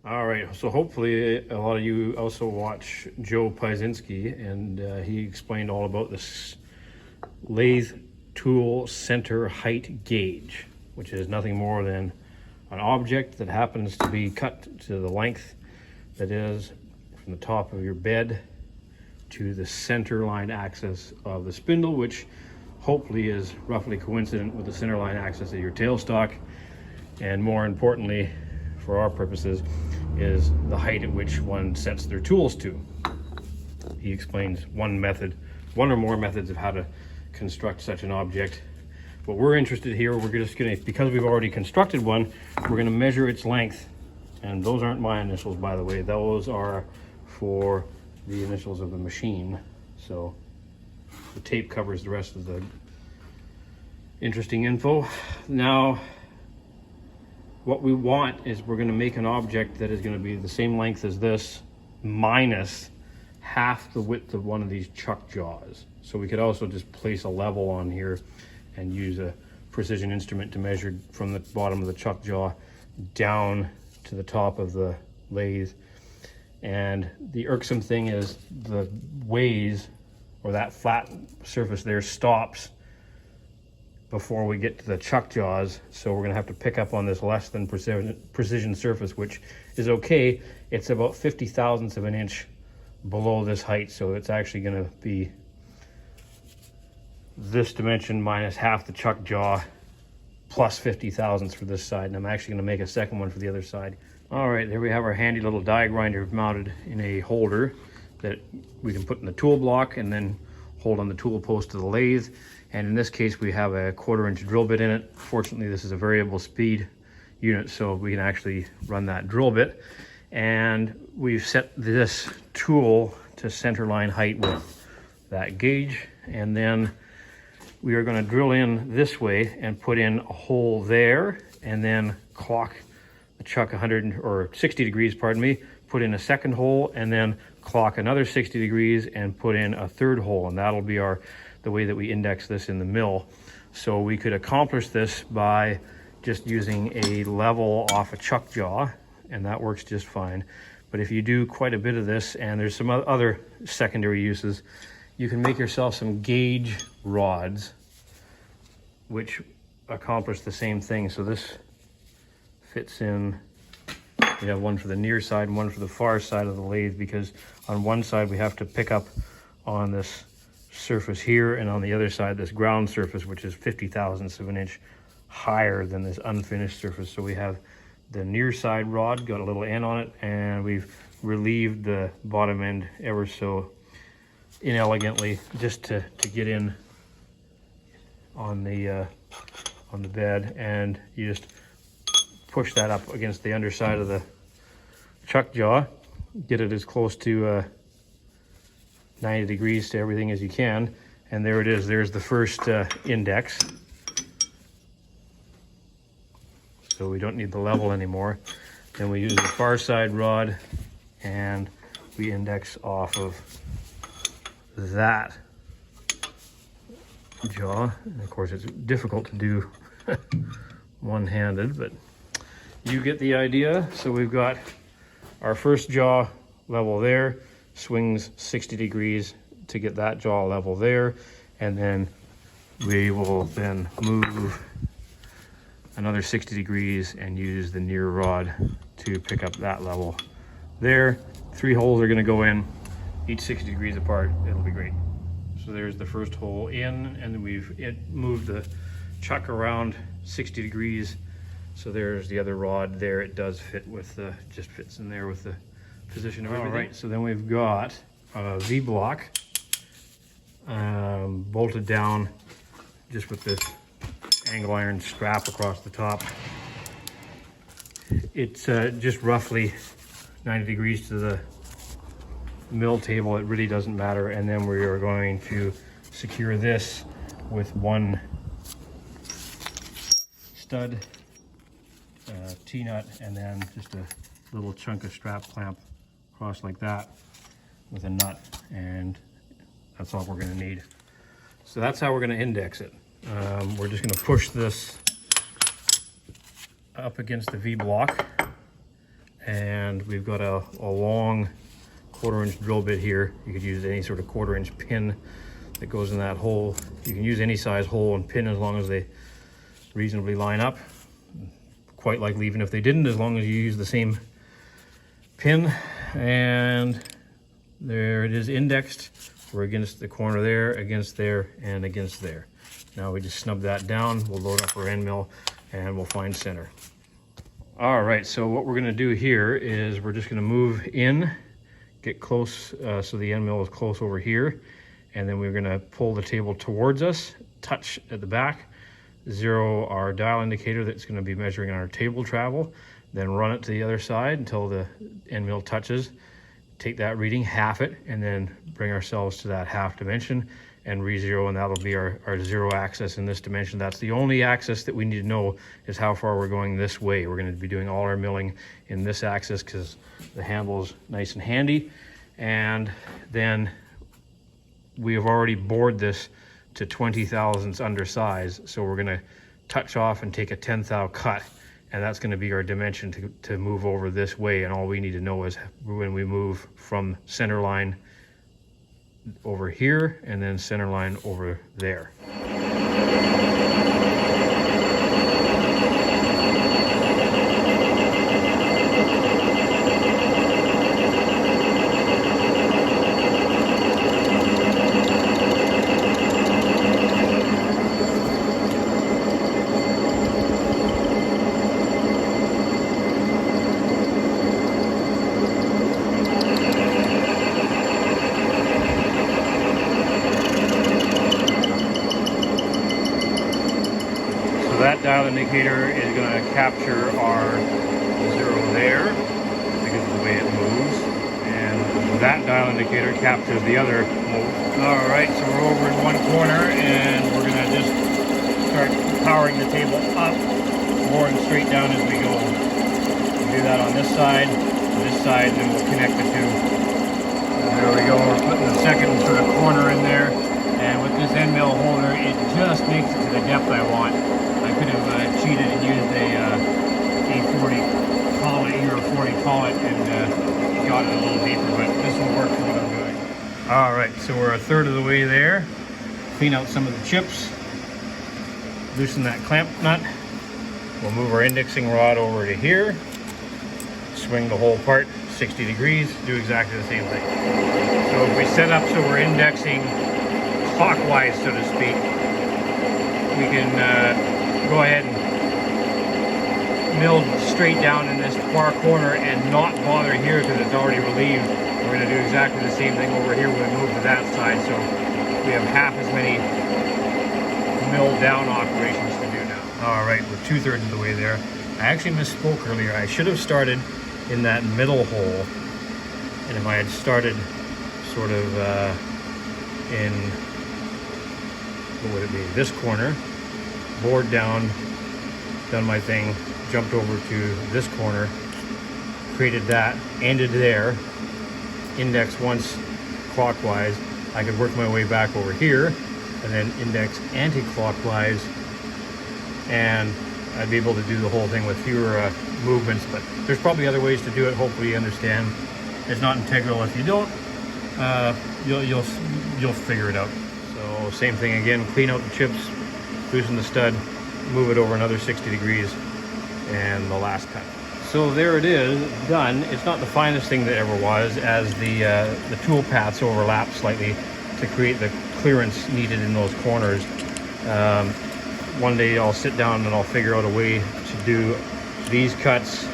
All right, so hopefully a lot of you also watch Joe Piesinski, and he explained all about this lathe tool center height gauge, which is nothing more than an object that happens to be cut to the length that is from the top of your bed to the center line axis of the spindle, which hopefully is roughly coincident with the center line axis of your tailstock, and more importantly for our purposes is the height at which one sets their tools to. He explains one or more methods of how to construct such an object. What we're interested here, we're just gonna, because we've already constructed one, we're gonna measure its length. And those aren't my initials, by the way. Those are for the initials of the machine. So the tape covers the rest of the interesting info. Now, what we want is we're going to make an object that is going to be the same length as this minus half the width of one of these chuck jaws. So we could also just place a level on here and use a precision instrument to measure from the bottom of the chuck jaw down to the top of the lathe. And the irksome thing is the ways, or that flat surface there, stops before we get to the chuck jaws. So we're gonna have to pick up on this less than precision surface, which is okay. It's about 50 thousandths of an inch below this height. So it's actually gonna be this dimension minus half the chuck jaw plus 50 thousandths for this side. And I'm actually gonna make a second one for the other side. All right, there we have our handy little die grinder mounted in a holder that we can put in the tool block and then hold on the tool post of the lathe. And in this case, we have a 1/4 inch drill bit in it. Fortunately, this is a variable speed unit, so we can actually run that drill bit. And we've set this tool to center line height with that gauge. And then we are gonna drill in this way and put in a hole there, and then clock the chuck 60 degrees, pardon me, put in a second hole, and then clock another 60 degrees and put in a third hole. And that'll be the way that we index this in the mill. So we could accomplish this by just using a level off a chuck jaw, and that works just fine. But if you do quite a bit of this, and there's some other secondary uses, you can make yourself some gauge rods, which accomplish the same thing. So this fits in. We have one for the near side and one for the far side of the lathe, because on one side we have to pick up on this surface here, and on the other side this ground surface, which is 50 thousandths of an inch higher than this unfinished surface. So we have the near side rod, got a little end on it, and we've relieved the bottom end ever so inelegantly just to get in on the bed. And you just push that up against the underside of the chuck jaw, get it as close to 90 degrees to everything as you can, and there it is. There's the first index. So we don't need the level anymore. Then we use the far side rod and we index off of that jaw. And of course it's difficult to do one-handed, but you get the idea. So we've got our first jaw level there, swings 60 degrees to get that jaw level there, and then we will then move another 60 degrees and use the near rod to pick up that level there. 3 holes are going to go in, each 60 degrees apart. It'll be great. So there's the first hole in, and then we've moved the chuck around 60 degrees. So there's the other rod there. It does fit with the, just fits in there with the position of everything. All right, so then we've got a V-block bolted down just with this angle iron strap across the top. It's just roughly 90 degrees to the mill table. It really doesn't matter. And then we are going to secure this with one stud, T-nut, and then just a little chunk of strap clamp across like that with a nut, and that's all we're going to need. So that's how we're going to index it. We're just going to push this up against the V-block, and we've got a long 1/4-inch drill bit here. You could use any sort of 1/4-inch pin that goes in that hole. You can use any size hole and pin as long as they reasonably line up. Quite likely even if they didn't, as long as you use the same pin. And there it is, indexed. We're against the corner there, against there, and against there. Now we just snub that down. We'll load up our end mill and we'll find center. All right, so what we're gonna do here is we're just gonna move in, get close, so the end mill is close over here, and then we're gonna pull the table towards us, touch at the back, zero our dial indicator that's gonna be measuring our table travel, then run it to the other side until the end mill touches, take that reading, half it, and then bring ourselves to that half dimension and re-zero, and that'll be our zero axis in this dimension. That's the only axis that we need to know, is how far we're going this way. We're going to be doing all our milling in this axis because the handle is nice and handy. And then we have already bored this to 20 thousandths under size, so we're going to touch off and take a 10th thou cut, and that's going to be our dimension to move over this way. And all we need to know is when we move from center line over here and then center line over there. That dial indicator is going to capture our zero there because of the way it moves, and that dial indicator captures the other move. All right, so we're over in one corner, and we're going to just start powering the table up, boring straight down as we go. We'll do that on this side, and then we'll connect the two. There we go. We're putting the second sort of corner in there, and with this end mill holder, it just makes it to the depth I want. I could have cheated and used a 40 collet here, or 40 collet, and got it a little deeper, but this will work for what I'm doing. All right, so we're a third of the way there. Clean out some of the chips, loosen that clamp nut. We'll move our indexing rod over to here, swing the whole part 60 degrees, do exactly the same thing. So if we set up so we're indexing clockwise, so to speak, we can go ahead and mill straight down in this far corner and not bother here because it's already relieved. We're going to do exactly the same thing over here when we move to that side, so we have half as many mill down operations to do now. All right, we're 2/3 of the way there. I actually misspoke earlier. I should have started in that middle hole, and if I had started sort of in, what would it be, this corner, bored down, done my thing, jumped over to this corner, created that, ended there, index once clockwise, I could work my way back over here and then index anti-clockwise, and I'd be able to do the whole thing with fewer movements. But there's probably other ways to do it. Hopefully you understand. It's not integral. If you don't, you'll figure it out. So same thing again, clean out the chips, loosen the stud, move it over another 60 degrees, and the last cut. So there it is, done. It's not the finest thing that ever was, as the tool paths overlap slightly to create the clearance needed in those corners. One day I'll sit down and I'll figure out a way to do these cuts,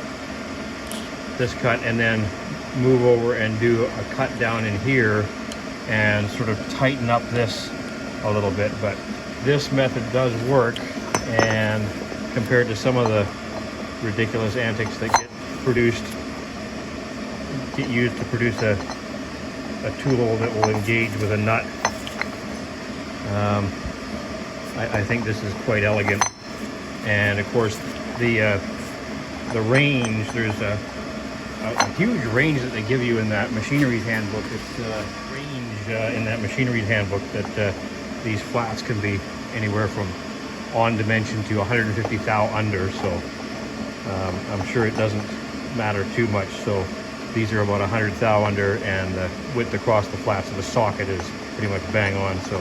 this cut, and then move over and do a cut down in here and sort of tighten up this a little bit. But this method does work, and compared to some of the ridiculous antics that get used to produce a tool that will engage with a nut, I think this is quite elegant. And of course the range, there's a huge range that they give you in that machinery's handbook. It's range in that machinery's handbook that these flats can be anywhere from on dimension to 150 thou under, so I'm sure it doesn't matter too much. So these are about 100 thou under, and the width across the flats of the socket is pretty much bang on. So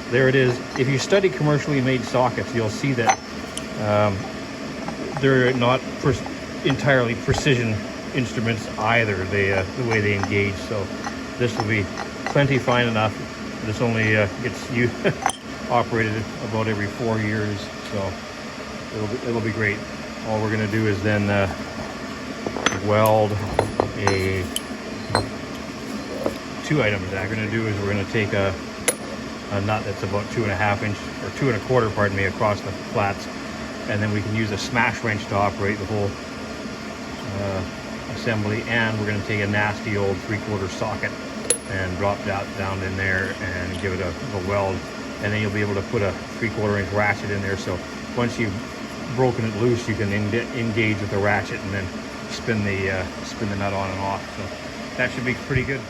there it is. If you study commercially made sockets, you'll see that they're not entirely precision instruments either, the way they engage. So this will be plenty fine enough. This only gets you operated about every 4 years, so it'll be great. All we're going to do is then weld two items. That we're going to do is we're going to take a nut that's about 2.5 inch or 2.25, pardon me, across the flats, and then we can use a smash wrench to operate the whole assembly. And we're going to take a nasty old 3/4 socket and drop that down in there and give it a weld, and then you'll be able to put a 3/4 inch ratchet in there. So once you've broken it loose, you can engage with the ratchet and then spin the nut on and off. So that should be pretty good.